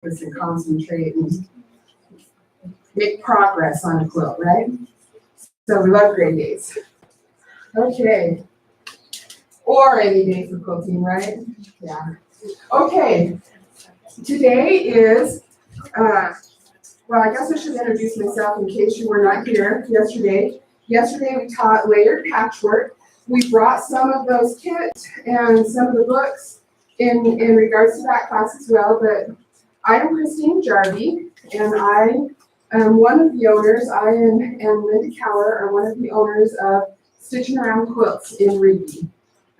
and concentrate and make progress on a quilt, right? So we love gray days. Okay. Or any day for quilting, right? Yeah. Okay. Today is, well, I guess I should introduce myself in case you were not here yesterday. Yesterday we taught layered patchwork. We brought some of those kits and some of the books in regards to that class as well, but I am Christine Jarvie, and I am one of the owners, I and Linda Cower are one of the owners of Stitching Around Quilts in Rigby,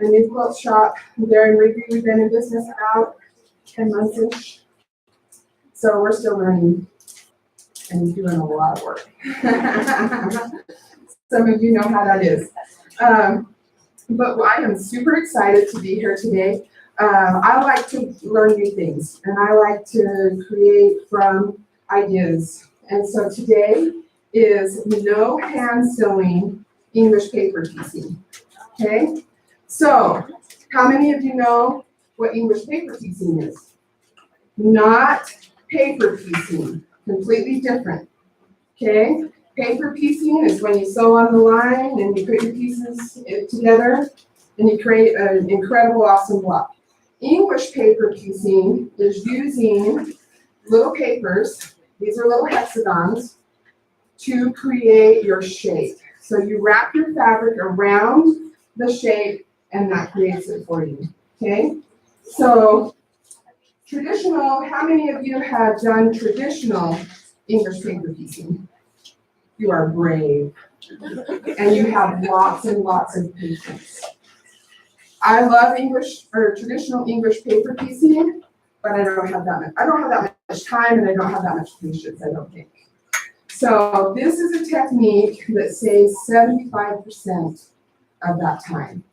a new quilt shop there in Rigby. We've been in business about 10 months-ish, so we're still learning and doing a lot of work. Some of you know how that is. But I am super excited to be here today. I like to learn new things, and I like to create from ideas. And so today is no hand sewing English paper piecing. Okay? So, how many of you know what English paper piecing is? Not paper piecing, completely different. Okay? Paper piecing is when you sew on the line and you put your pieces together and you create an incredible, awesome block. English paper piecing is using little papers, these are little hexagons, to create your shape. So you wrap your fabric around the shape and that creates it for you. Okay? So traditional, how many of you have done traditional English paper piecing? You are brave, and you have lots and lots of patience. I love English or traditional English paper piecing, but I don't have that much time, and I don't have that much patience, I don't think. So this is a technique that saves 75% of that time,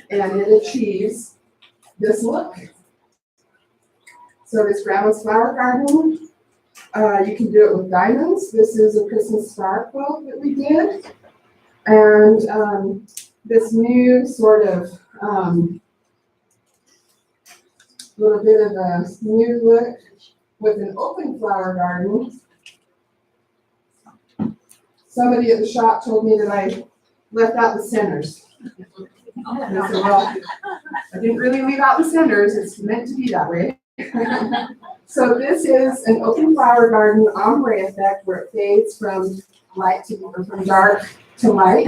and it achieves this look. So this grandma's flower garden. You can do it with diamonds. This is a Christmas star quilt that we did. And this new sort of little bit of a new look with an open flower garden. Somebody at the shop told me that I left out the centers. And I said, well, I didn't really leave out the centers. It's meant to be that way. So this is an open flower garden ombre effect where it fades from light to or from dark to light.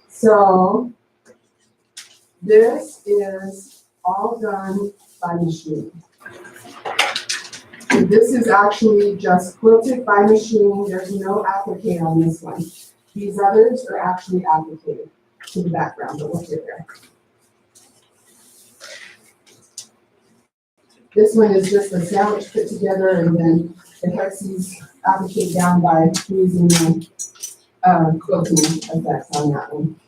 So this is all done by machine. And this is actually just quilted by machine. There's no applique on this one. These others are actually appliqued to the background, but we'll get there. This one is just a sandwich put together, and then the hexes appliqued down by using the quilting effects on that one.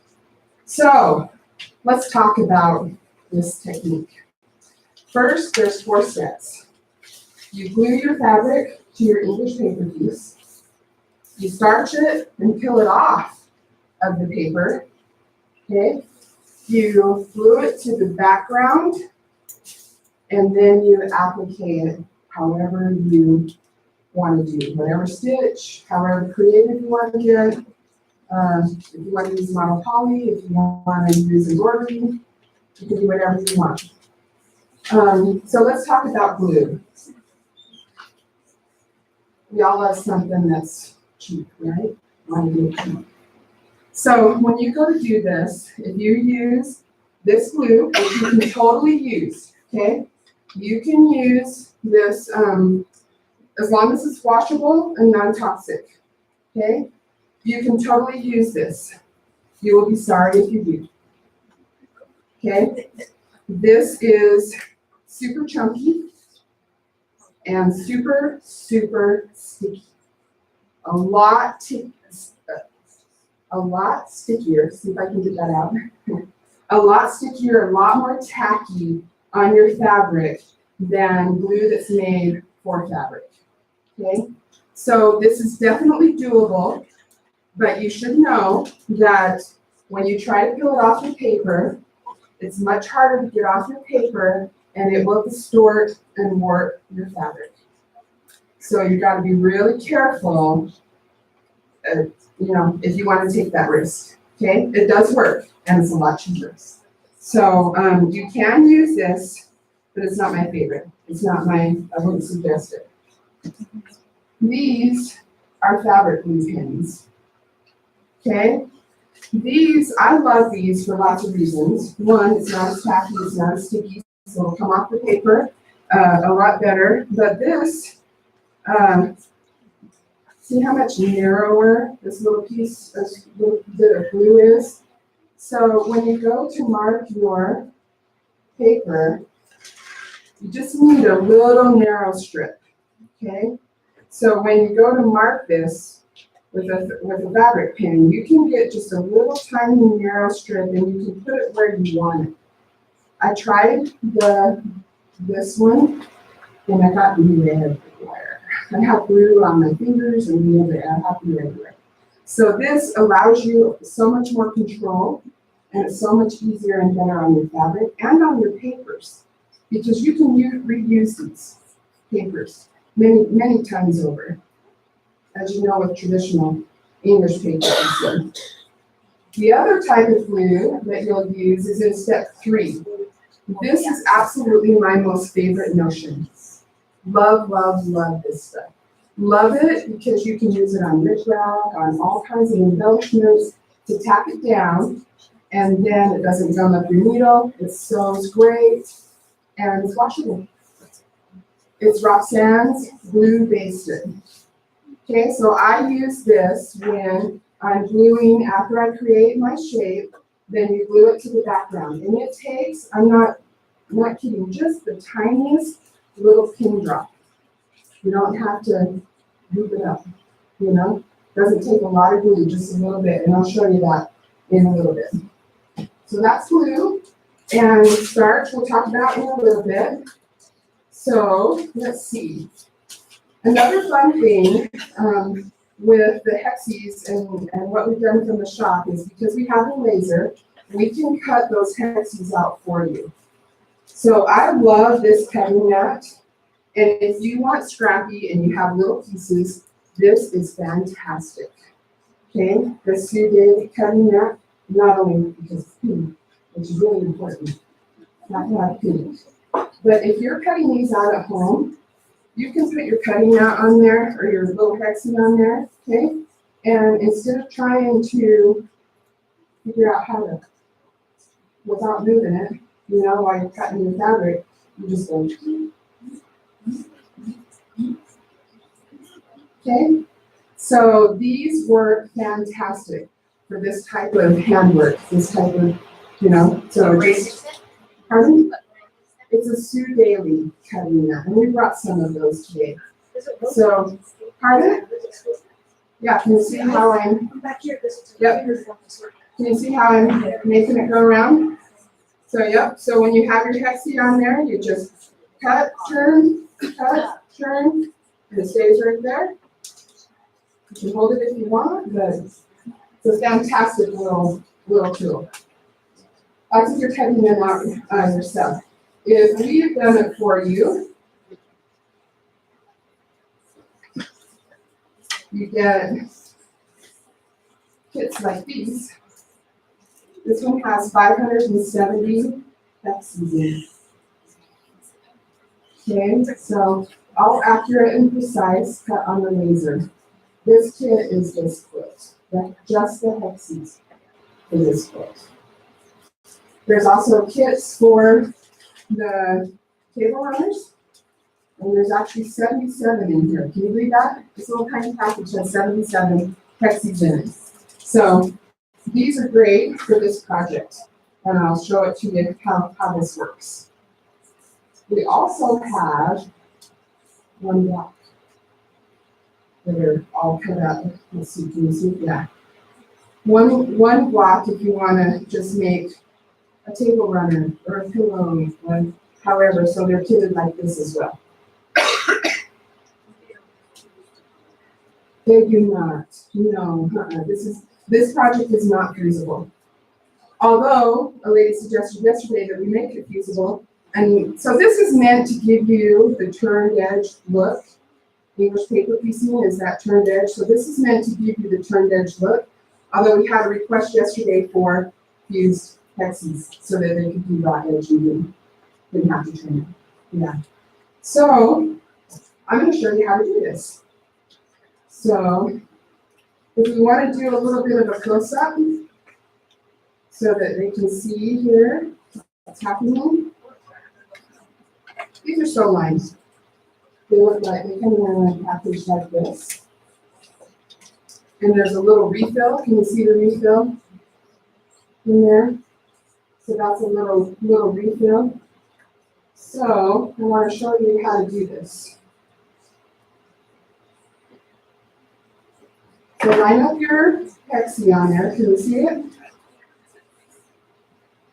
So let's talk about this technique. First, there's 4 steps. You glue your fabric to your English paper piece. You starch it and peel it off of the paper. Okay. You glue it to the background, and then you applique it however you want to do, whatever stitch, however creative you want to get. If you want to use monopoly, if you want to use embroidery, you can do whatever you want. So let's talk about glue. We all love something that's cheap, right? Want to do it cheap. So when you go to do this, if you use this glue, which you can totally use, okay? You can use this as long as it's washable and non-toxic, okay? You can totally use this. You will be sorry if you do, okay? This is super chunky and super, super sticky. A lot stickier, see if I can get that out. A lot stickier, a lot more tacky on your fabric than glue that's made for fabric, okay? So this is definitely doable, but you should know that when you try to peel it off your paper, it's much harder to get off your paper and it will distort and warp your fabric. So you've got to be really careful, if you want to take that risk. Okay, it does work, and it's a lot cheaper. So you can use this, but it's not my favorite. I wouldn't suggest it. These are fabric glue pins. Okay, I love these for lots of reasons. One, it's not as tacky, it's not as sticky, so it'll come off the paper a lot better. But this, see how much narrower this little piece, this little bit of glue is? So when you go to mark your paper, you just need a little narrow strip, okay? So when you go to mark this with a fabric pin, you can get just a little tiny narrow strip and you can put it where you want it. I tried this one and I got glue everywhere. I have glue on my fingers and I have glue everywhere. So this allows you so much more control, and it's so much easier and better on your fabric and on your papers, because you can reuse these papers many, many times over, as you know, with traditional English papers. The other type of glue that you'll use is in step 3. This is absolutely my most favorite notion. Love, love, love this stuff. Love it because you can use it on rickrack, on all kinds of embellishments to tack it down, and then it doesn't gum up your needle. It sews great, and it's washable. It's Roxanne's glue basted. Okay, so I use this when I'm gluing after I create my shape. Then you glue it to the background, and it takes, I'm not kidding, just the tiniest little pin drop. You don't have to loop it up, Doesn't take a lot of glue, just a little bit, and I'll show you that in a little bit. So that's glue, and starch we'll talk about in a little bit. So let's see. Another fun thing with the hexes and what we've done from the shop is because we have a laser, we can cut those hexes out for you. So I love this cutting mat. And if you want scrappy and you have little pieces, this is fantastic. Okay, the Sue Daly cutting mat, not only because it's pink, which is really important, not to have pink, but if you're cutting these out at home, you can put your cutting mat on there or your little hexie on there, okay? And instead of trying to figure out how to, without moving it, while you're cutting your fabric, you just go. Okay, so these work fantastic for this type of handwork, this type of, so just, pardon? It's a Sue Daly cutting mat, and we brought some of those today. So, pardon? Yeah, can you see how I'm, yep, can you see how I'm making it go around? So, yep, so when you have your hexie on there, you just cut, turn, and it stays right there. You can hold it if you want, but it's a fantastic little tool. That's if you're cutting them out yourself. If we've done it for you, you get kits like these. This one has 570 hexes in it. Okay, so all accurate and precise, cut on the laser. This kit is this quilt, just the hexes for this quilt. There's also kits for the table runners, and there's actually 77 in here. Can you read that? This little tiny package has 77 hexes in it. So these are great for this project, and I'll show it to you how this works. We also have one block that are all cut out. Let's see, can you see that? One block if you want to just make a table runner or a pillow, or however, so they're kitted like this as well. They do not. No, this project is not feasible. Although a lady suggested yesterday that we make it feasible, And so this is meant to give you the turned edge look. English paper piecing is that turned edge. So this is meant to give you the turned edge look. Although we had a request yesterday for fused hexies so that they could do that edge and didn't have to turn it. Yeah. So I'm going to show you how to do this. So if we want to do a little bit of a close-up so that they can see here what's happening. These are sew lines. They look like, they come in a package like this. And there's a little refill. Can you see the refill in there? So that's a little refill. So I want to show you how to do this. So line up your hexie on there. Can you see it?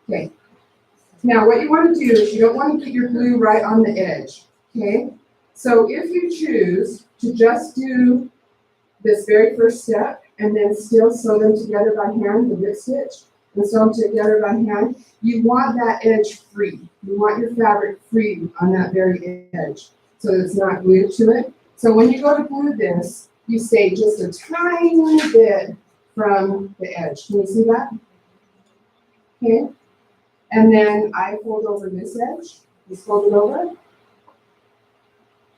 Okay. Now what you want to do is you don't want to get your glue right on the edge. Okay? So if you choose to just do this very first step and then still sew them together by hand, the lip stitch, and sew them together by hand, you want that edge free. You want your fabric free on that very edge so it's not glued to it. So when you go to glue this, you stay just a tiny bit from the edge. Can you see that? Okay. And then I fold over this edge. Just fold it over.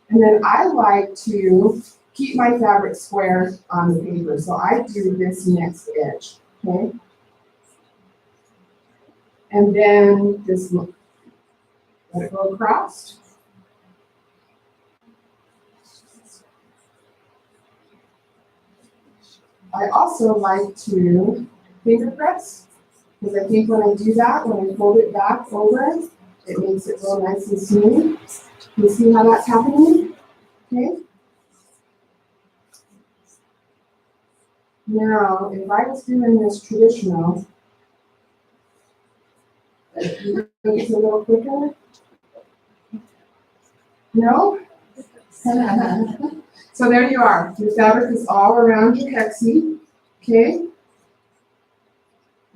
And then I like to keep my fabric square on the paper. So I do this next edge. Okay. And then just let it go across. I also like to finger press, because I think when I do that, when I fold it back over, it makes it real nice and smooth. You see how that's happening? Okay. Now, if I was doing this traditional, you think it's a little quicker? No? So there you are. Your fabric is all around your hexie. Okay?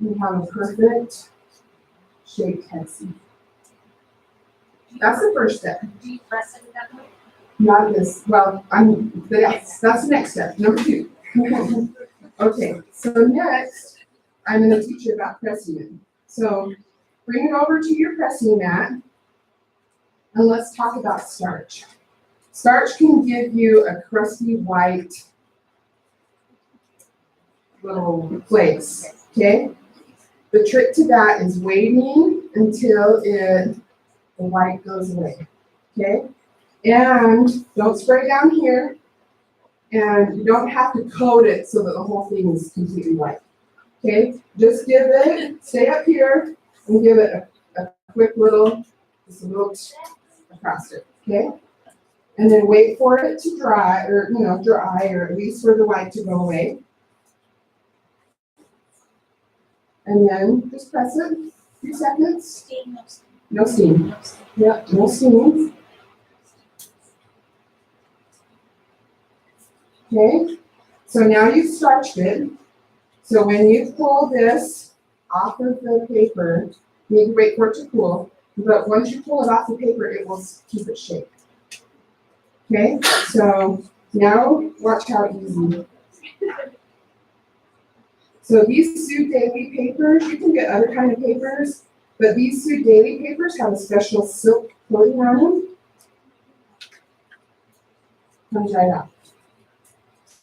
You have a perfect shaped hexie. That's the first step. Do you press it that way? Not this. Well, yes, that's the next step. Number 2. Okay, so next, I'm going to teach you about pressing it. So bring it over to your pressing mat, and let's talk about starch. Starch can give you a crusty white little flakes, okay? The trick to that is waiting until the white goes away, okay? And don't spray down here, and you don't have to coat it so that the whole thing is completely white, okay? Just give it, stay up here, and give it a quick little, just a little across it, okay? And then wait for it to dry, or at least for the white to go away. And then just press it, 3 seconds. Steam, no steam. No steam. No steam. Yep, no steam. Okay, so now you've starched it. So when you pull this off of the paper, you need to wait for it to cool. But once you pull it off the paper, it will keep it shaped. Okay, so now watch how easy. So these Sue Daily papers, you can get other kind of papers, but these Sue Daily papers have a special silk coating on them. Comes right out.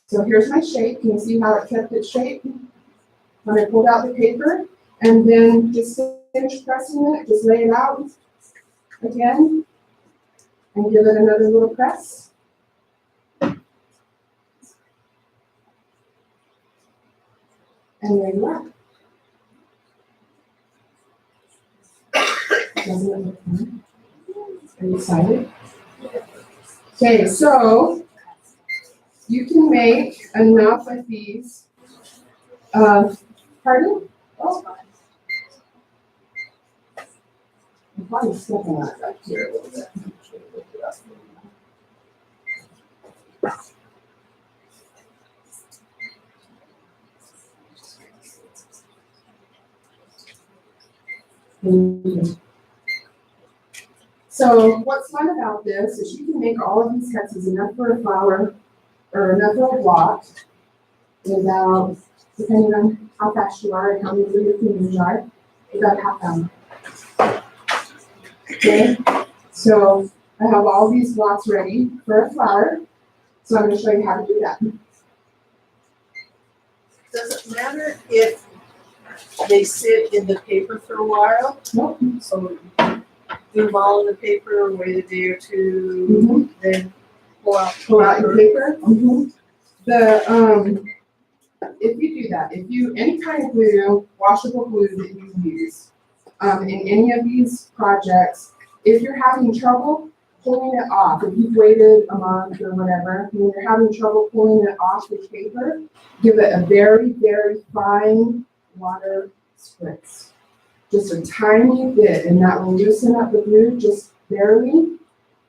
So here's my shape. Can you see how it kept its shape? When I pulled out the paper, and then just finish pressing it, just lay it out again, and give it another little press. And there you are. Doesn't it look fun? Are you excited? Okay, so you can make enough of these. Pardon? Oh. I'm probably stepping on it back here a little bit. So what's fun about this is you can make all of these hexes enough for a flower or enough for a block in about, depending on how fast you are and how many your fingers are, about half hour. Okay, so I have all these blocks ready for a flower. So I'm going to show you how to do that. Does it matter if they sit in the paper for a while? Nope. So do them all in the paper, wait a day or two, then Pull out your paper. If you do that, if you, any kind of glue, washable glue that you use, in any of these projects, if you're having trouble pulling it off, if you've waited a month or whatever, when you're having trouble pulling it off the paper, give it a very, very fine water spritz. Just a tiny bit, and that will loosen up the glue just barely,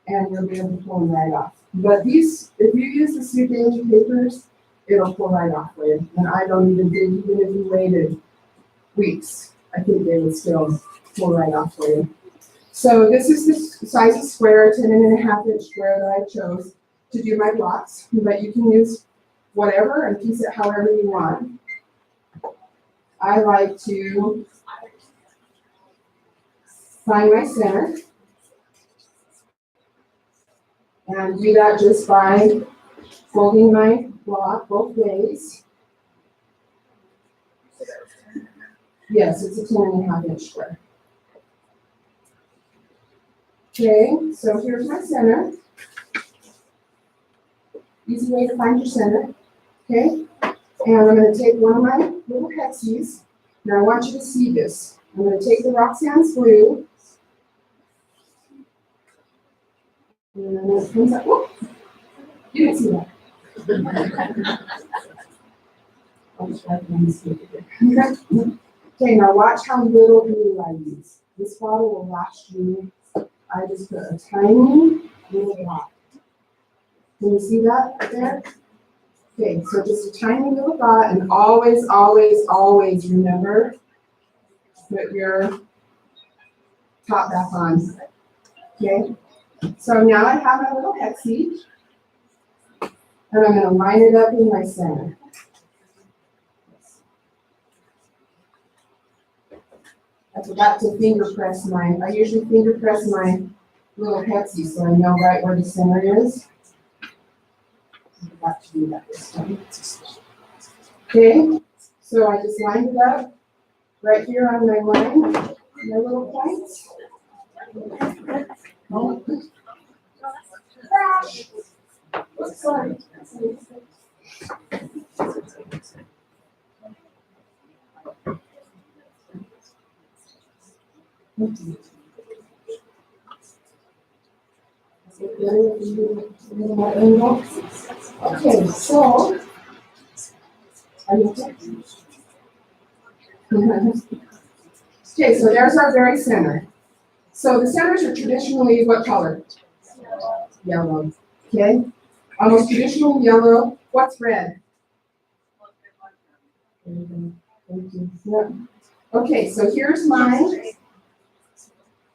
and you'll be able to pull them right off. But these, if you use the Sue Daily papers, it'll pull right off for you. And I don't even think, even if you waited weeks, I think they would still pull right off for you. So this is the size of square, 10.5 inch square that I chose to do my blocks, but you can use whatever and piece it however you want. I like to find my center and do that just by folding my block both ways. Yes, it's a 10.5 inch square. Okay, so here's my center. Easy way to find your center. Okay, and I'm going to take one of my little hexies. Now I want you to see this. I'm going to take the Roxanne's glue. And it comes up. Whoop, you didn't see that. I'll just write my mistake again. Okay, now watch how little glue I use. This bottle will last you. I just put a tiny little dot. Can you see that there? Okay, so just a tiny little dot, and always, always, always remember, put your top back on. Okay, so now I have my little hexie, and I'm going to line it up in my center. I forgot to finger press mine. I usually finger press my little hexie so I know right where the center is. I forgot to do that this time. Okay, so I just lined it up right here on my line, my little points. Oh. Crash! Oops, sorry. Okay, so are you okay? Okay, so there's our very center. So the centers are traditionally what color? Yellow. Okay, almost traditional yellow. What's red? Thank you. Yep. Okay, so here's mine.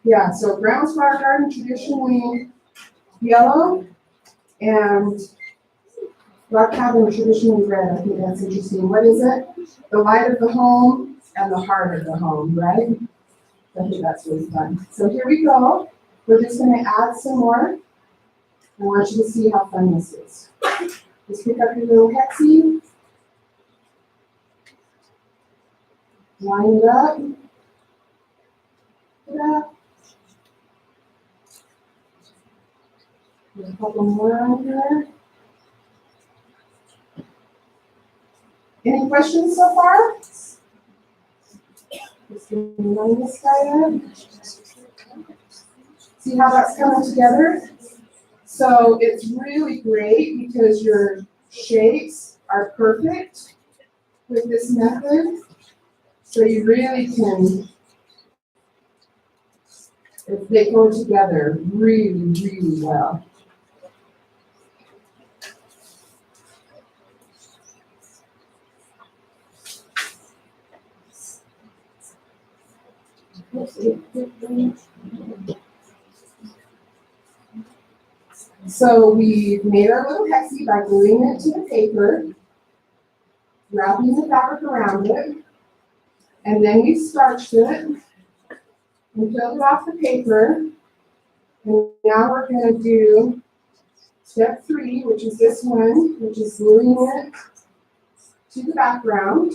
Yeah, so Brown's Flower Garden traditionally yellow, and Rock Cabin traditionally red. I think that's interesting. What is it? The light of the home and the heart of the home, right? I think that's really fun. So here we go. We're just going to add some more. I want you to see how fun this is. Just pick up your little hexie, line it up, put it up. There's a couple more on here. Any questions so far? Just going to line this guy up. See how that's coming together? So it's really great because your shapes are perfect with this method. So you really can, if they go together really, really well. So we made our little hexie by gluing it to the paper, wrapping the fabric around it, and then we starched it and peeled it off the paper. And now we're going to do step 3, which is this one, which is gluing it to the background.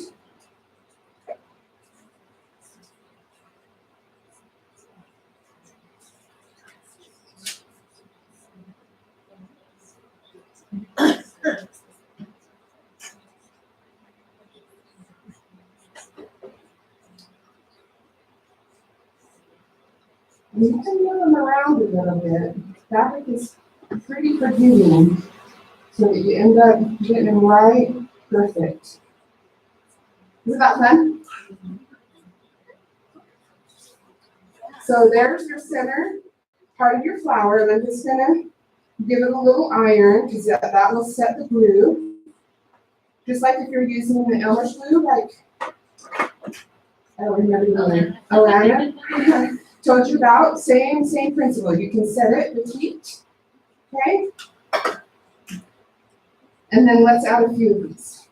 And you can move them around a little bit. Fabric is pretty forgiving, so that you end up getting them right perfect. Isn't that fun? So there's your center part of your flower, and I'm just gonna give it a little iron because that will set the glue. Just like if you're using the Elmer's glue, like I don't remember the name. Alana told you about. Same principle. You can set it with heat. Okay? And then let's add a few of these.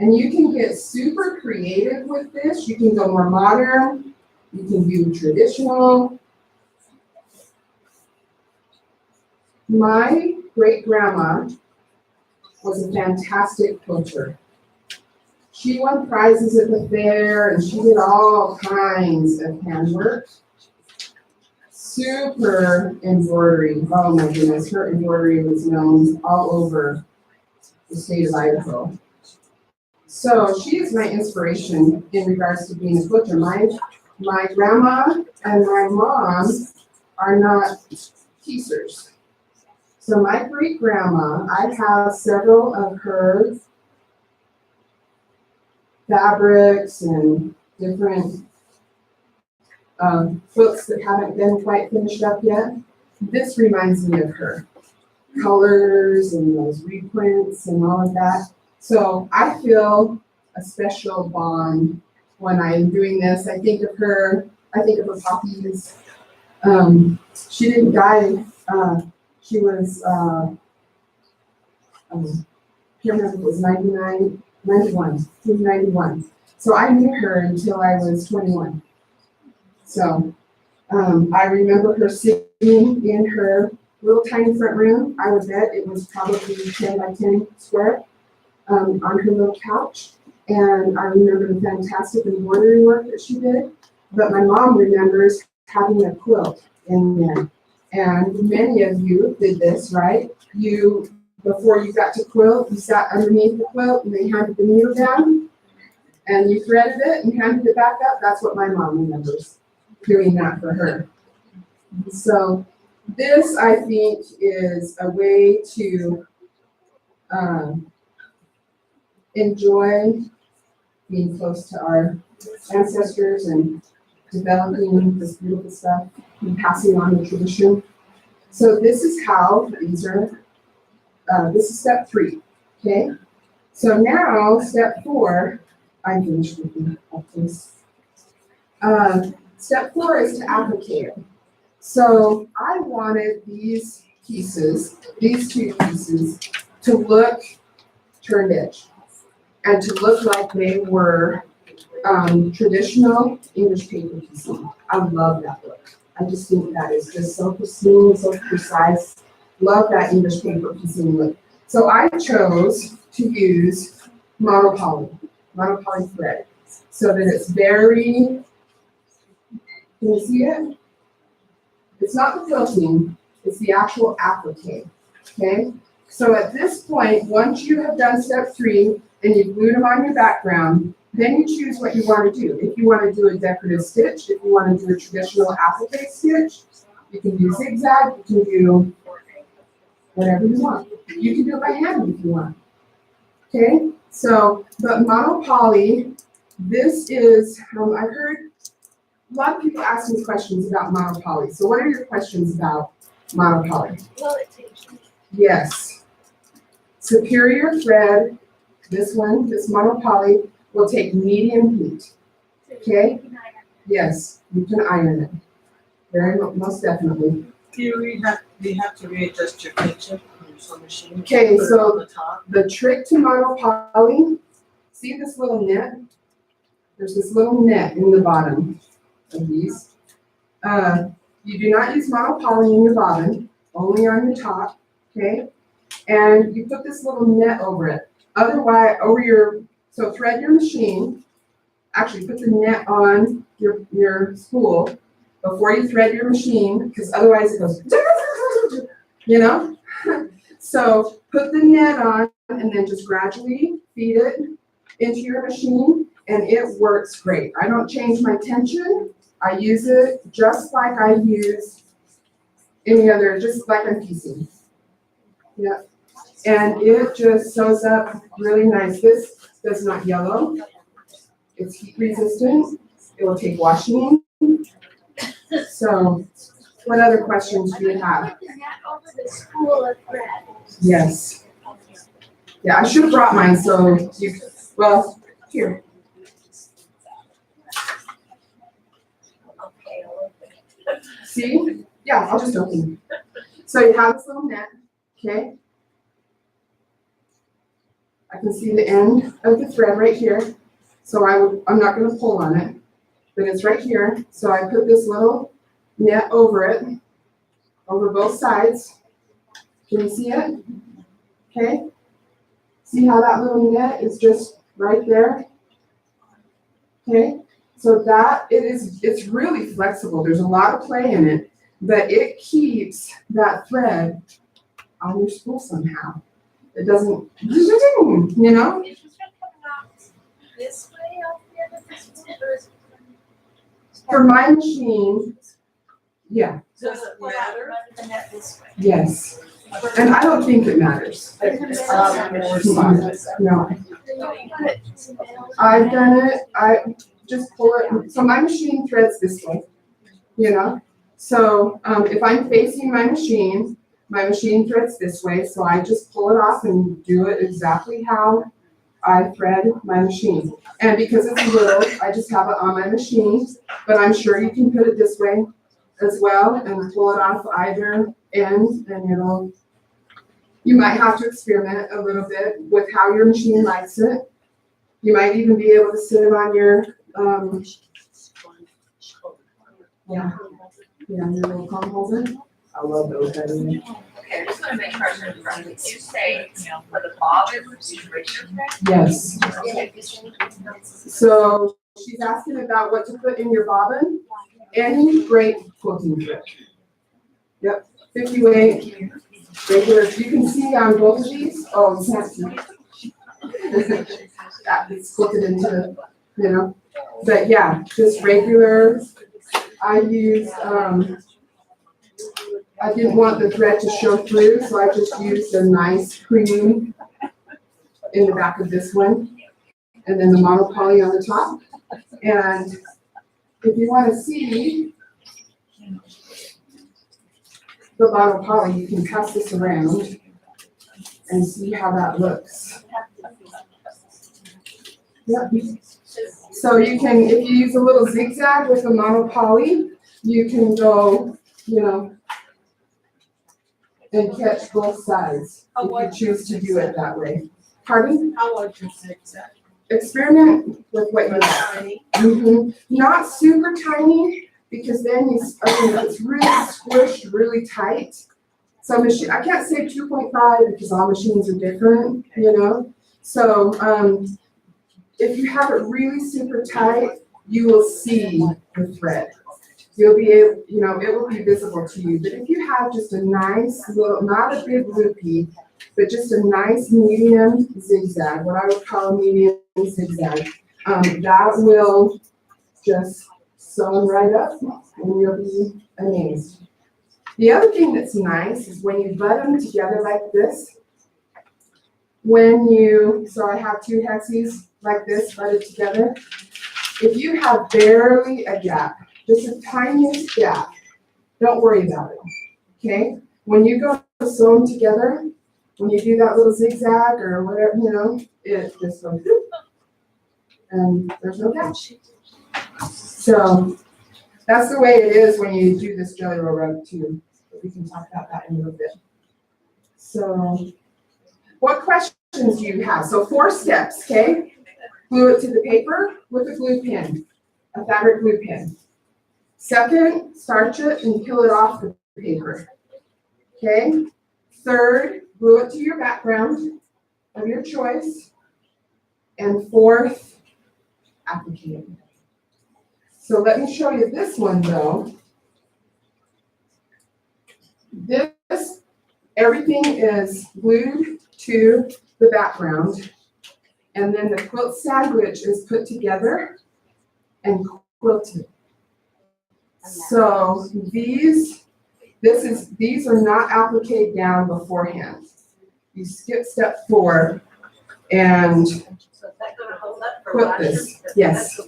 And you can get super creative with this. You can go more modern. You can do traditional. My great-grandma was a fantastic quilter. She won prizes at the fair, and she did all kinds of handwork. Super embroidery. Oh my goodness, her embroidery was known all over the state of Idaho. So she is my inspiration in regards to being a quilter. My grandma and my mom are not piecers. So my great-grandma, I have several of her fabrics and different quilts that haven't been quite finished up yet. This reminds me of her. Colors and those reprints and all of that. So I feel a special bond when I'm doing this. I think of her poppies. She didn't die. She was, can't remember if it was 91. She was 91. So I knew her until I was 21. So I remember her sitting in her little tiny front room. I would bet it was probably 10 by 10 square on her little couch. And I remember the fantastic embroidery work that she did. But my mom remembers having a quilt in there. And many of you did this, right? Before you got to quilt, you sat underneath the quilt and they handed the needle down and you threaded it and handed it back up. That's what my mom remembers, doing that for her. So this, I think, is a way to enjoy being close to our ancestors and developing this beautiful stuff and passing on the tradition. So this is how these are. This is step 3, okay? So now, step 4, I'm finished looking at this. Step 4 is to applique it. So I wanted these two pieces, to look turned edge and to look like they were traditional English paper piecing. I love that look. I just think that is just so pristine, so precise. Love that English paper piecing look. So I chose to use monopoly thread, so that it's very, can you see it? It's not the quilting, it's the actual applique, okay? So at this point, once you have done step 3 and you've glued them on your background, then you choose what you want to do. If you want to do a decorative stitch, if you want to do a traditional applique stitch, you can do zigzag, you can do whatever you want. You can do it by hand if you want. Okay, so, but monopoly, this is, I've heard a lot of people ask me questions about monopoly. So what are your questions about monopoly? Will it take? Yes. Superior thread, this one, this monopoly, will take medium heat. Okay? Yes, you can iron it. most definitely. You have to readjust your picture on your sewing machine. Okay, Put it so- on the top. The trick to monopoly, see this little net? There's this little net in the bottom of these. You do not use monopoly in your bobbin, only on your top, okay? And you put this little net over it. Otherwise, so thread your machine. Actually, put the net on your spool before you thread your machine, because otherwise it goes, you know? So put the net on and then just gradually feed it into your machine, and it works great. I don't change my tension. I use it just like I use any other, just like I'm piecing. Yeah. And it just sews up really nice. This does not yellow. It's heat resistant. It will take washing. So, what other questions do you have? Put the net over the spool of thread. Yes. Yeah, I should have brought mine, so well, here. Okay, I'll open it. See? Yeah, I'll just open it. So you have this little net, okay? I can see the end of the thread right here. So I'm not gonna pull on it, but it's right here. So I put this little net over it, over both sides. Can you see it? Okay? See how that little net is just right there? Okay? So it's really flexible. There's a lot of play in it, but it keeps that thread on your spool somehow. It doesn't, you know? Is this one coming out this way out here with the spool, or is it? For my machine, yeah, Does it matter? Run the net this way. yes. And I don't think it matters. No, I've done it, I just pull it, so my machine threads this way, you know? So, if I'm facing my machine threads this way, so I just pull it off and do it exactly how I thread my machine. And because it's little, I just have it on my machine, but I'm sure you can put it this way as well and pull it off either end, and you might have to experiment a little bit with how your machine likes it. You might even be able to sit it on your, your little comb holder. I love those, by the way. Okay, I just want to make sure I'm from you say, for the bobbin, use ratio thread? Yes. So she's asking about what to put in your bobbin. Any great quilting thread. Yep, 50 weight, regular. You can see on both of these. Oh, you can't see. It's quilted into, But yeah, just regular. I used, I didn't want the thread to show through, so I just used a nice cream in the back of this one, and then the monopoly on the top. And if you want to see the monopoly, you can pass this around and see how that looks. Yep. So you can, if you use a little zigzag with the monopoly, you can go, and catch both sides if you choose to do it that way. Pardon? How large is zigzag? Experiment with what you like. Tiny? Not super tiny, because then it's really squished, really tight. So I can't say 2.5 because all machines are different, So if you have it really super tight, you will see the thread. You'll be able, it will be visible to you. But if you have just a nice little, not a big loopy, but just a nice medium zigzag, what I would call a medium zigzag, that will just sew them right up and you'll be amazed. The other thing that's nice is when you butt them together like this, so I have two hexies like this butted together. If you have barely a gap, just the tiniest gap, don't worry about it, okay? When you go to sew them together, when you do that little zigzag or whatever, it just goes, and there's no gap. So That's the way it is when you do this Jelly Roll rub too. But we can talk about that in a little bit. So, what questions do you have? So 4 steps, okay? Glue it to the paper with a glue pen, a fabric glue pen. Second, starch it and peel it off the paper. Okay? Third, glue it to your background of your choice. And fourth, applique it. So let me show you this one though. This, everything is glued to the background. And then the quilt sandwich is put together and quilted. So these are not appliqued down beforehand. You skip step 4 and So is that gonna hold up for quilt washers? this. Yes.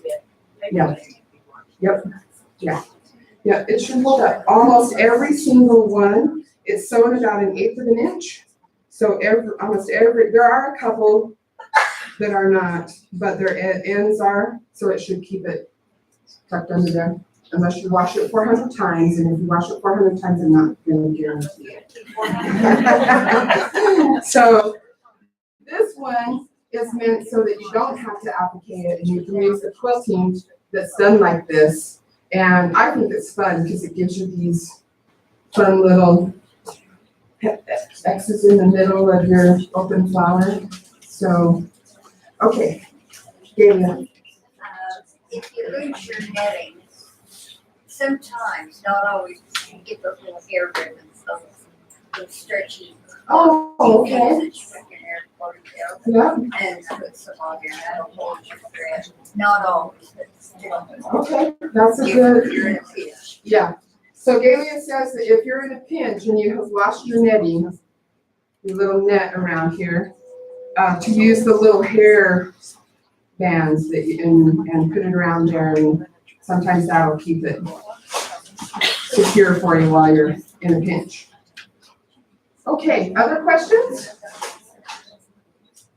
Yeah. Yep. Yeah. Yeah, it should hold up. Almost every single one is sewn about 1/8 of an inch. So almost every, there are a couple that are not, but their ends are, so it should keep it tucked under there. Unless you wash it 400 times, and if you wash it 400 times, I'm not going to guarantee it. So this one is meant so that you don't have to applique it, and you can use the quilting that's done like this. And I think it's fun because it gives you these fun little X's in the middle of your open flower. So, okay, Gabriel. If you lose your netting, sometimes, not always, you get those little hair ribbons, those stretchy. Oh, okay. That you put your hair ponytail Yeah, and put some on there, that'll hold your thread. Not always, but still. okay, that's a If good, you're in a pinch. yeah. So Galia says that if you're in a pinch and you have lost your netting, your little net around here, to use the little hair bands that you, and put it around there, and sometimes that'll keep it secure for you while you're in a pinch. Okay, other questions?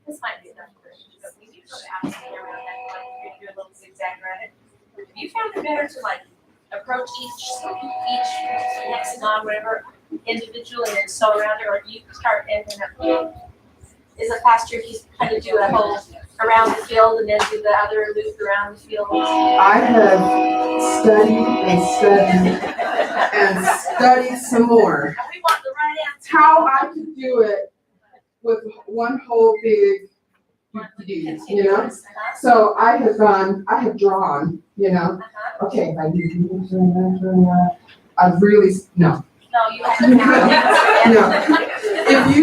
This might be enough question, but we do go to applique around that one, you do a little zigzag around it. Have you found it better to like approach each hexagon, whatever, individually and then sew around it, or do you start ending up? Is it faster if you kind of do a whole around the field and then do the other loop around the field? I have studied and studied and studied some more. And we want the right answer. How I could do it with one whole big, you know? So I have drawn, you know? Okay, if I do, I've really, no. No, you have to. No. If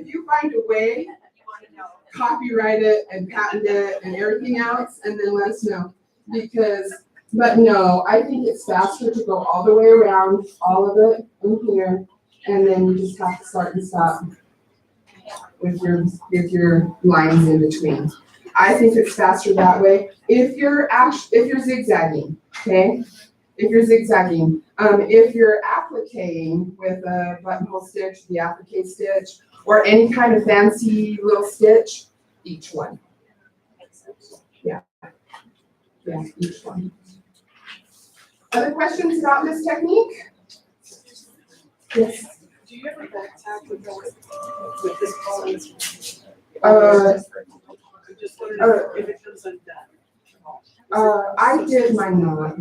you find a way, You want to know. copyright it and patent it and everything else, and then let us know. But no, I think it's faster to go all the way around, all of it in here, and then you just have to start and stop with your lines in between. I think it's faster that way. If you're zigzagging, okay? If you're zigzagging, if you're appliquing with a buttonhole stitch, the applique stitch, or any kind of fancy little stitch, each one. Yeah, each one. Other questions about this technique? Yes. Do you ever back tack with this color? I'm just wondering if it comes undone. I did my knot.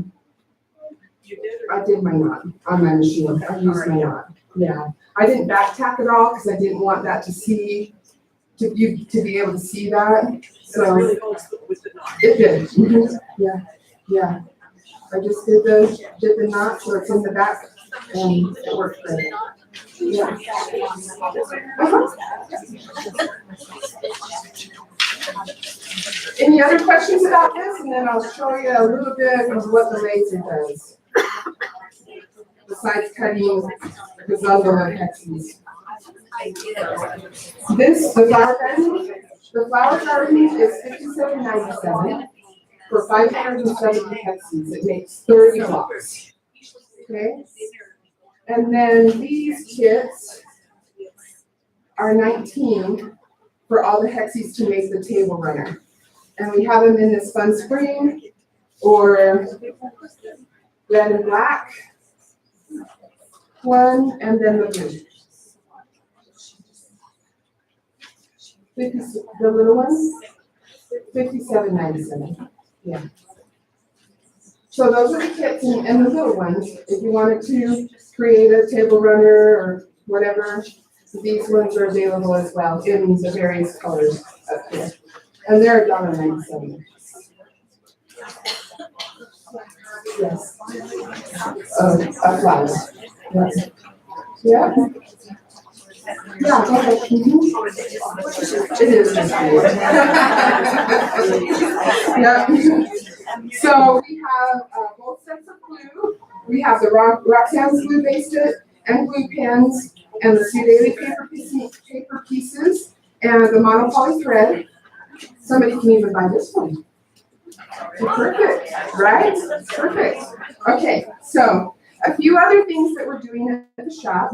You did or? I did my knot on my machine. I used my knot. Yeah. I didn't back tack at all because I didn't want that to be able to see that. It So really holds with the knot. it did. Mhm. Yeah. I just did the knot so it's in the back and it worked great. Yeah. Any other questions about this? And then I'll show you a little bit of what the laser does. Besides cutting the bundle of hexes. The flower garden is $57.97 for 570 hexes. It makes 30 blocks. Okay? And then these kits are 19 for all the hexes to make the table runner. And we have them in this fun spring or red and black one, and then the blue. The little ones, $57.97. Yeah. So those are the kits and the little ones. If you wanted to create a table runner or whatever, these ones are available as well in the various colors up here. And they're $1.97. Yes. A flower. Yes. Yeah. Yeah, okay. It is just weird. Yeah. So we have both sets of glue. We have the Roxanne's glue basted and glue pens and the Sue Daily paper pieces and the monopoly thread. Somebody can even buy this one. Perfect, right? Perfect. Okay, so a few other things that we're doing at the shop.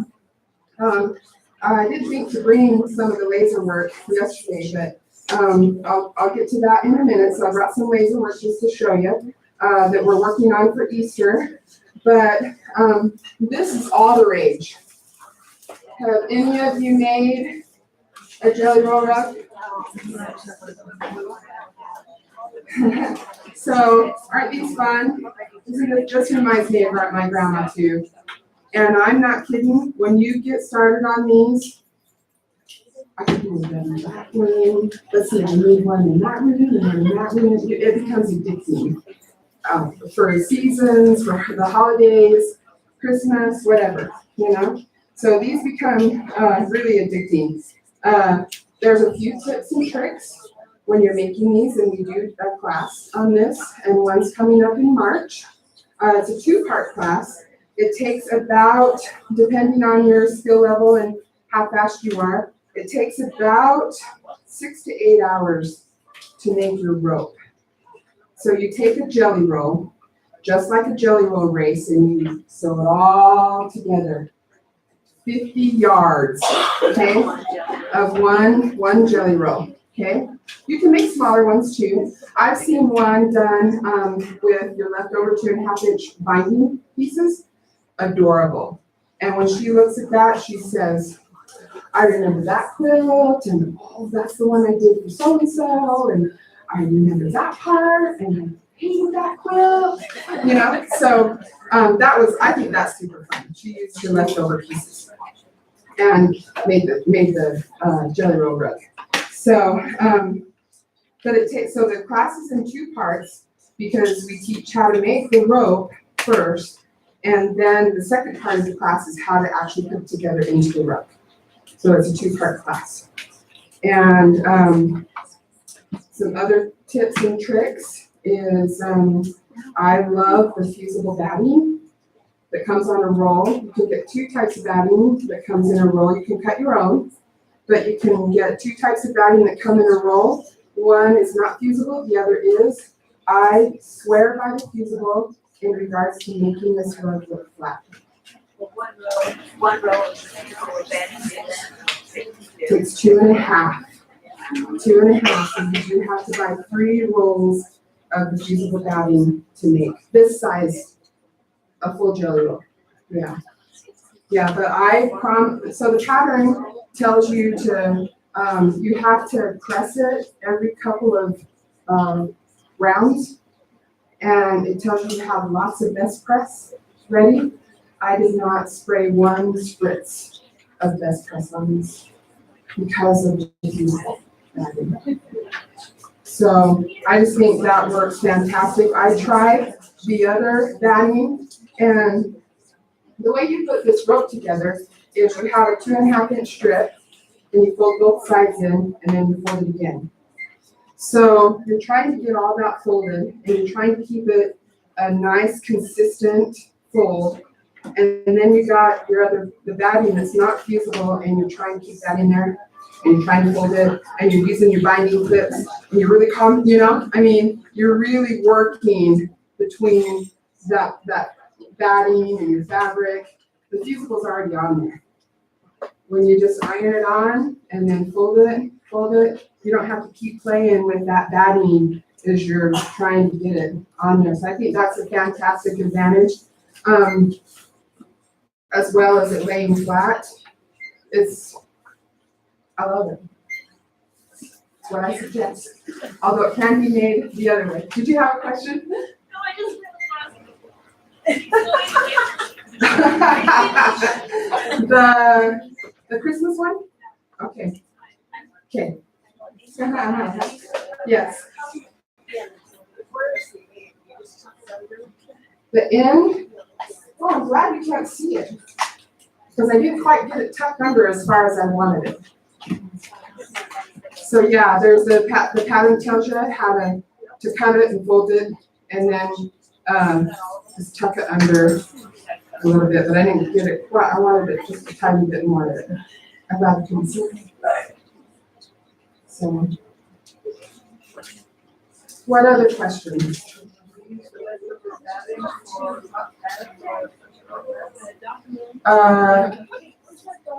I did think to bring some of the laser work yesterday, but I'll get to that in a minute. So I brought some laser work just to show you that we're working on for Easter. But this is all the rage. Have any of you made a jelly roll rug? So aren't these fun? It just reminds me of my grandma too. And I'm not kidding, when you get started on these, I can do them in that room. Let's see, I need one in that room and one in that room. It becomes addicting. For seasons, for the holidays, Christmas, whatever, you know. So these become really addicting. There's a few tips and tricks when you're making these, and we do a class on this, and one's coming up in March. It's a 2-part class. It takes about, depending on your skill level and how fast you are, it takes about 6 to 8 hours to make your rope. So you take a jelly roll, just like a jelly roll race, and you sew it all together. 50 yards, okay, of one jelly roll, okay? You can make smaller ones too. I've seen one done with your leftover 2.5-inch binding pieces. Adorable. And when she looks at that, she says, I remember that quilt, and oh, that's the one I did for so-and-so, and I remember that part, and I hated that quilt, you know? So I think that's super fun. She used her leftover pieces and made the jelly roll rug. So, so the class is in 2 parts because we teach how to make the rope first, and then the second part of the class is how to actually put it together into the rug. So it's a 2-part class. And some other tips and tricks is I love the fusible batting that comes on a roll. You can get 2 types of batting that comes in a roll. You can cut your own, but you can get 2 types of batting that come in a roll. One is not fusible, the other is. I swear by the fusible in regards to making this rug look flat. One row of fusible bedding Takes 2.5. 2.5, and you do have to buy 3 rolls of the fusible batting to make this size, a full jelly roll. Yeah. Yeah, but so the pattern tells you to, you have to press it every couple of rounds, and it tells you to have lots of best press ready. I did not spray 1 spritz of best press on these because of the fusible batting. So I just think that works fantastic. I tried the other batting, and the way you put this rope together is you have a 2.5-inch strip, and you fold both sides in, and then you fold it again. So you're trying to get all that folded, and you're trying to keep it a nice, consistent fold. And then you got the batting that's not fusible, and you're trying to keep that in there, and you're trying to fold it, and you're using your binding clips, and you're really you know, I mean, you're really working between that batting and your fabric. The fusible's already on there. When you just iron it on and then fold it, you don't have to keep playing with that batting as you're trying to get it on there. So I think that's a fantastic advantage. as well as it laying flat. I love it. That's what I suggest. Although it can be made the other way. Did you have a question? No, I just The Christmas one? Okay. Okay. Yes. The end? Oh, I'm glad you can't see it. Because I didn't quite get it tucked under as far as I wanted it. So yeah, there's the pattern tells you how to cut it and fold it, and then just tuck it under a little bit, but I didn't get it quite, I wanted it just a tiny bit more. I'd rather can see it. So, what other questions?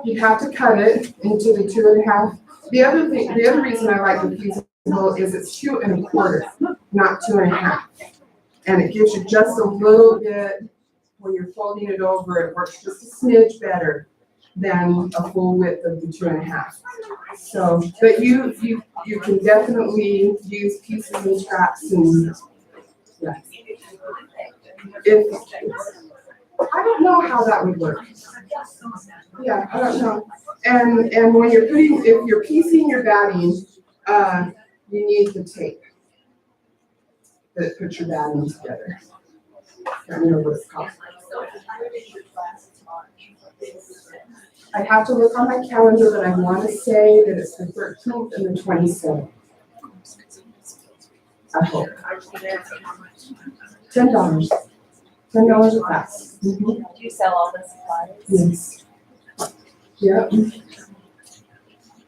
You have to cut it into the 2.5. The other reason I like the fusible is it's 2 1/4, not 2.5. And it gives you just a little bit, when you're folding it over, it works just a smidge better than a full width of the 2.5. So, but you can definitely use pieces and scraps and, yeah. I don't know how that would work. Yeah, I don't know. And when if you're piecing your batting, you need the tape that puts your batting together. I don't know what it's called. I have to look on my calendar, but I want to say that it's the 13th and the 27th. I hope. $10. $10 a class. Mm-hmm. Do you sell all the supplies? Yes. Yep.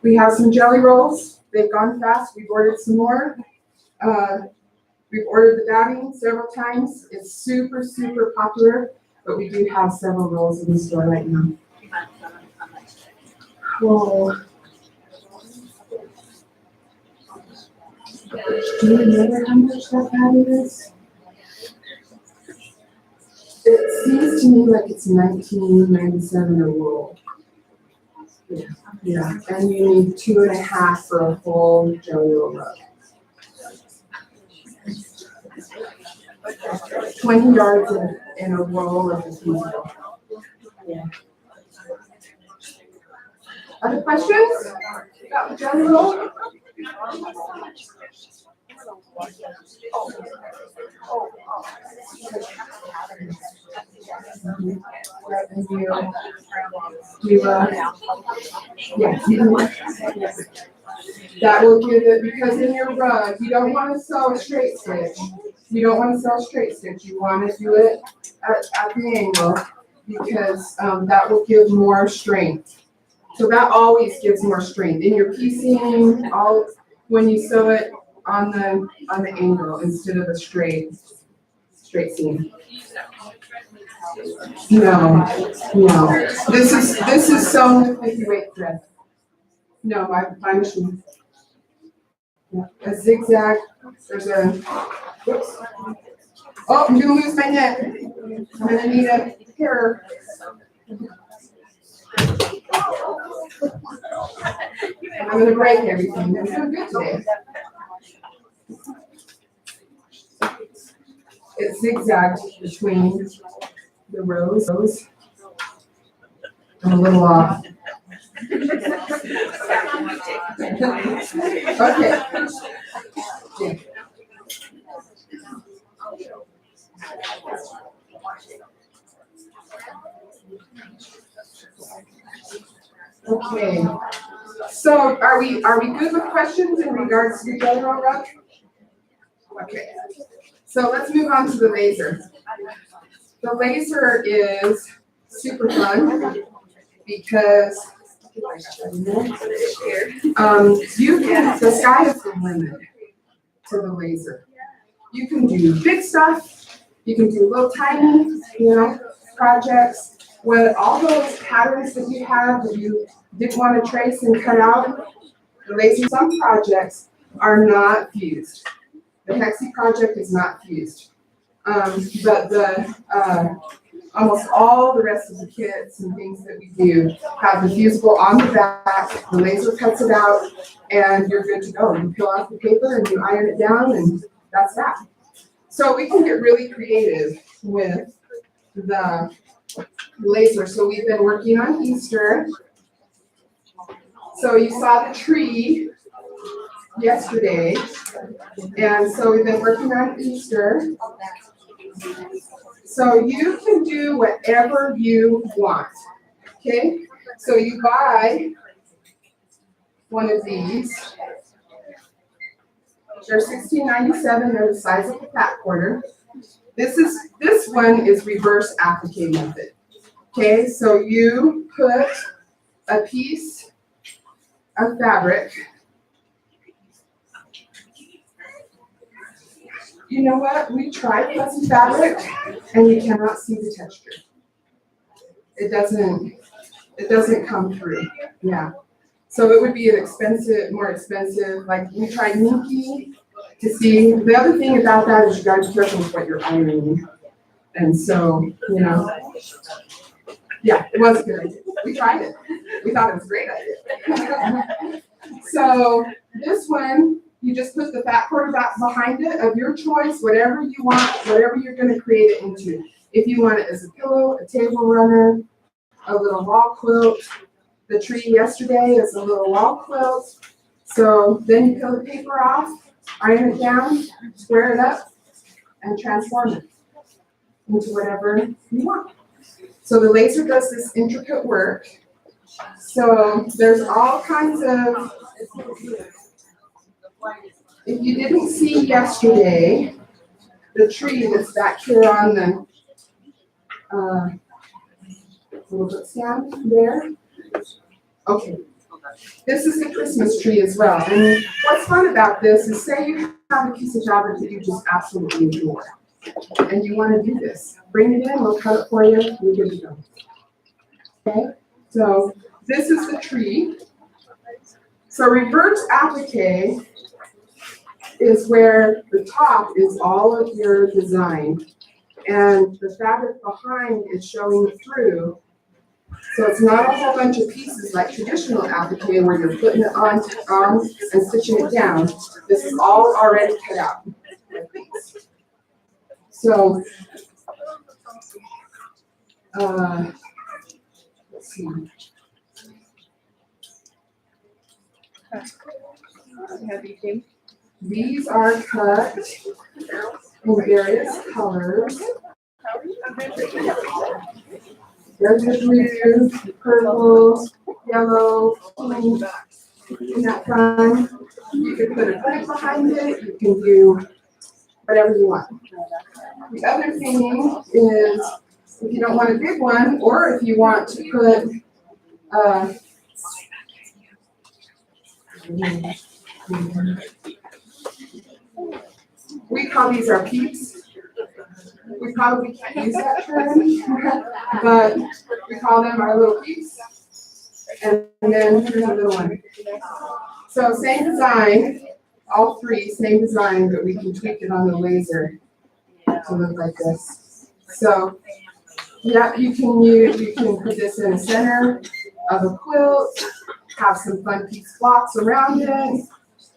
We have some jelly rolls. They've gone fast. We've ordered some more. We've ordered the batting several times. It's super, super popular, but we do have several rolls in the store right now. Oh. Do you remember how much that batting is? It seems to me like it's $19.97 a roll. Yeah, and you need 2.5 for a whole jelly roll rub. 20 yards in a roll of the fusible. Yeah. Other questions about the jelly roll? Yes. That will give it, because in your rug, you don't want to sew a straight stitch. You don't want to sew a straight stitch. You want to do it at the angle, because that will give more strength. So that always gives more strength. In your piecing, when you sew it on the angle instead of a straight seam. No. This is sewn with 50-weight thread. No, by machine. Yeah. A zigzag. There's a. Whoops. Oh, I'm gonna lose my net. I'm gonna need a pair. I'm gonna break everything. I'm doing good today. It's zigzagged between the rows. I'm a little off. Okay. Yeah. Okay. So are we good with questions in regards to the jelly roll rug? Okay. So let's move on to the laser. The laser is super fun because the sky is the limit to the laser. You can do big stuff, you can do little tiny, projects. When all those patterns that you have that you didn't want to trace and cut out, the laser, some projects are not fused. The Hexie project is not fused. But almost all the rest of the kits and things that we do have the fusible on the back, the laser cuts it out, and you're good to go. You peel off the paper and you iron it down, and that's that. So we can get really creative with the laser. So we've been working on Easter. So you saw the tree yesterday, and so we've been working on Easter. So you can do whatever you want, okay? So you buy one of these. They're $16.97. They're the size of a fat quarter. This one is reverse applique method. Okay, so you put a piece of fabric. You know what? We tried fuzzy fabric and you cannot see the texture. It doesn't come through. Yeah. So it would be more expensive. Like we tried minky to see. The other thing about that is you gotta be careful with what you're ironing. And so, yeah, it was a good idea. We tried it. We thought it was a great idea. So this one, you just put the fat quarter back behind it of your choice, whatever you want, whatever you're gonna create it into. If you want it as a pillow, a table runner, a little wall quilt. The tree yesterday is a little wall quilt. So then you peel the paper off, iron it down, square it up, and transform it into whatever you want. So the laser does this intricate work. So there's all kinds of, if you didn't see yesterday, the tree that's back here on the little book stand there. Okay. This is the Christmas tree as well. And what's fun about this is say you have a piece of fabric that you just absolutely adore. And you want to do this. Bring it in, we'll cut it for you, you're good to go. Okay? So this is the tree. So reverse applique is where the top is all of your design and the fabric behind is showing through. So it's not a whole bunch of pieces like traditional applique where you're putting it on and stitching it down. This is all already cut out. So, let's see. These are cut in various colors. There's the blue, purple, yellow, pink. Isn't that fun? You can put a hood behind it. You can do whatever you want. The other thing is, if you don't want a big one, or if you want to put, we call these our peeps. We probably can't use that term, but we call them our little peeps. And then here's a little one. So same design, all three, same design, but we can tweak it on the laser to look like this. So, yeah, you can put this in the center of a quilt, have some fun piece blocks around it.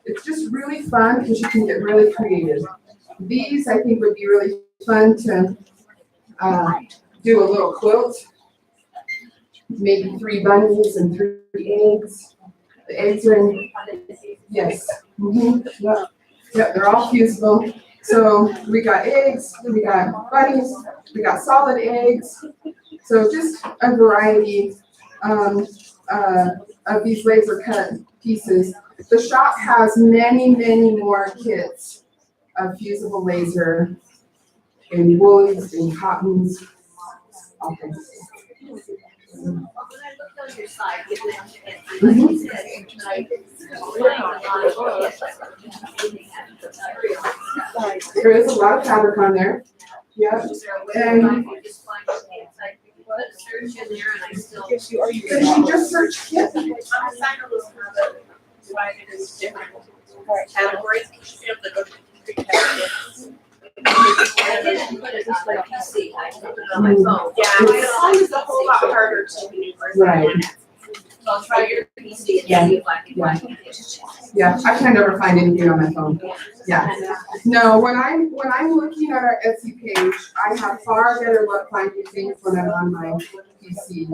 It's just really fun because you can get really creative. These, I think, would be really fun to do a little quilt. Maybe 3 bunnies and 3 eggs. The eggs are in, yes. Yep, they're all fusible. So we got eggs, we got bunnies, we got solid eggs. So just a variety of these laser cut pieces. The shop has many, many more kits of fusible laser in woolens, in cottons, all kinds of stuff. When I looked on your site, you There is a lot of fabric on there. Yep. And search in there and I still. did you just search kit? I'm trying to listen to why it is different categories. You have to go to 3 categories. I didn't put it on my PC, I put it on my phone. Yeah, my phone is a whole lot harder to maneuver. Right. So I'll try your PC and Yeah. see if I can find it. Yeah, I can never find anything on my phone. Yeah. No, when I'm looking at our Etsy page, I have far better luck finding things when I'm on my PC.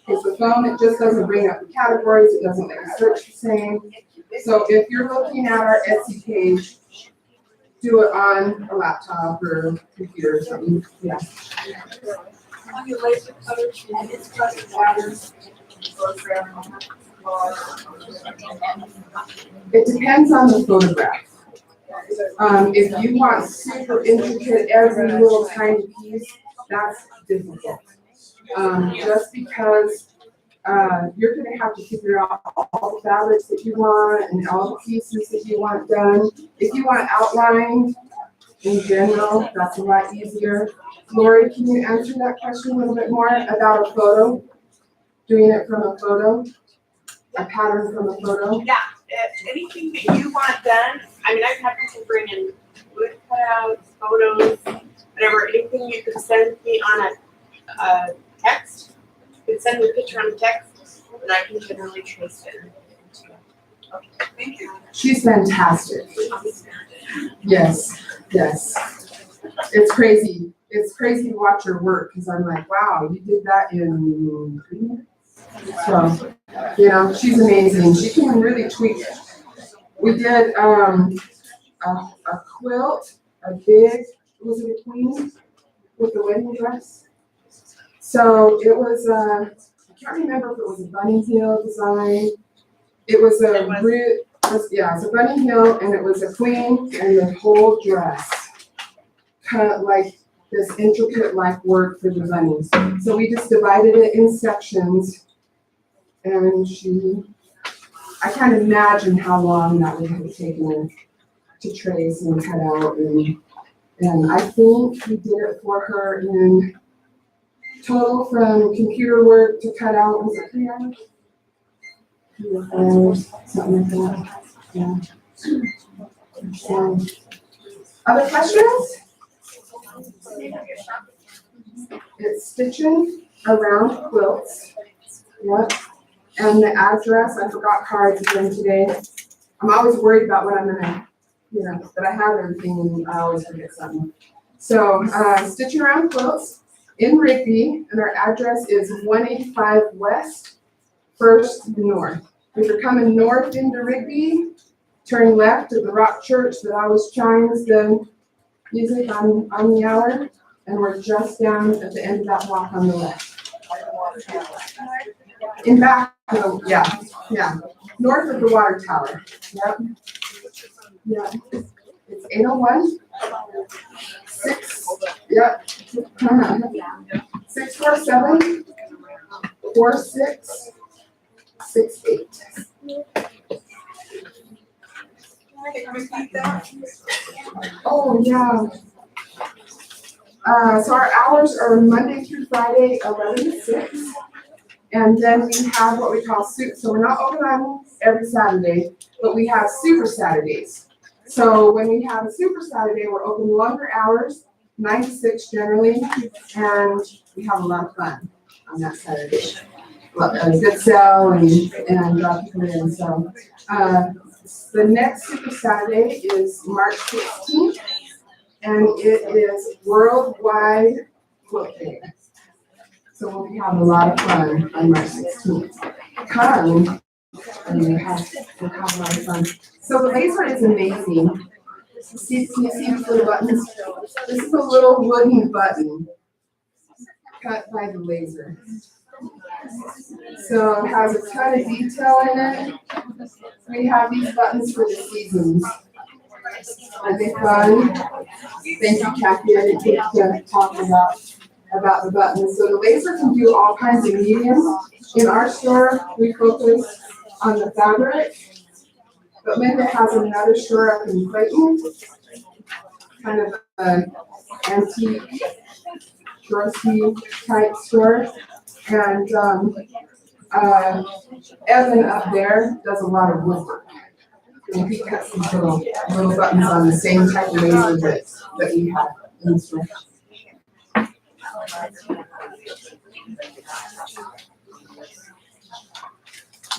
Because the phone, it just doesn't bring up the categories, it doesn't let you search the same. So if you're looking at our Etsy page, do it on a laptop or computer or something, yeah. On your laser cutters, and it's custom patterns. It depends on the photograph. If you want super intricate, every little tiny piece, that's difficult. Just because, you're gonna have to figure out all the fabrics that you want and all the pieces that you want done. If you want outlined in general, that's a lot easier. Lori, can you answer that question a little bit more about a photo? Doing it from a photo? A pattern from a photo? Yeah, anything that you want done, I mean, I've had people bring in wood cutouts, photos, whatever, anything you could send me on a text. You could send me a picture on a text, and I can generally trace it. Okay, thank you. She's fantastic. Yes, yes. It's crazy. It's crazy to watch her work because I'm like, wow, you did that in 3 minutes? So, you know, she's amazing. She can really tweak it. We did a quilt, a big, was it a queen with the wedding dress? So it was, I can't remember if it was a bunny heel design. It was yeah, it's a bunny heel and it was a queen and the whole dress cut like this intricate like work for the bunnies. So we just divided it in sections. And I can't imagine how long that would have taken her to trace and cut out. And I think we did it for her in total from computer work to cut out, was it 3 hours? 3 hours, something like that. Yeah. So, other questions? It's stitching around quilts. Yep. And the address, I forgot cards again today. I'm always worried about what I'm gonna, that I have everything and I always forget something. So, stitching around quilts in Rigby, and our address is 185 West, 1st North. If you're coming north into Rigby, turn left at the Rock Church that always chimes the music on the hour, and we're just down at the end of that block on the left. In back, yeah, north of the water tower. Yep. Yeah. It's 801. 647 4668. Oh, yeah. So our hours are Monday through Friday, 11 to 6. And then we have what we call soup. So we're not open on every Saturday, but we have super Saturdays. So when we have a super Saturday, we're open longer hours, 9 to 6 generally, and we have a lot of fun on that Saturday. A good sell and people in. So the next super Saturday is March 16th, and it is Worldwide Quilt Day. So we'll be having a lot of fun on March 16th. Come and we'll have a lot of fun. So the laser is amazing. Can you see these little buttons? This is a little wooden button cut by the laser. So it has a ton of detail in it. We have these buttons for the seasons. Are they fun? Thank you, Kathy. I didn't get to talk about the buttons. So the laser can do all kinds of mediums. In our store, we focus on the fabric, but Linda has another store up in Clayton, kind of an antique, dressy type store. And Evan up there does a lot of woodwork. And he cuts these little buttons on the same type of laser that we have in the store.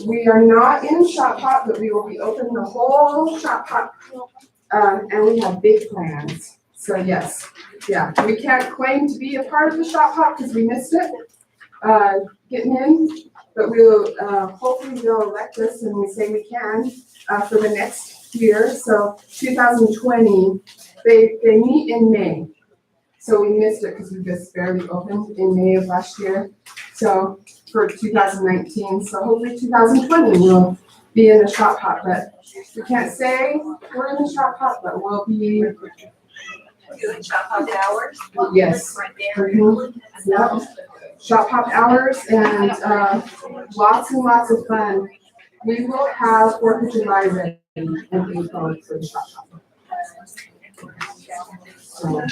We are not in Shop Hop, but we will be opening the whole Shop Hop. And we have big plans. So yes, yeah, we can't claim to be a part of the Shop Hop because we missed it, getting in. But we'll, hopefully they'll elect us and we say we can, for the next year. So 2020, they meet in May. So we missed it because we just barely opened in May of last year. So for 2019, so hopefully 2020 we'll be in the Shop Hop, but we can't say we're in the Shop Hop, but we'll be. Doing shop hop hours? Yes. Mhm. Yep. Shop Hop hours and lots and lots of fun. We will have 4th of July ready in April for the Shop Hop. So.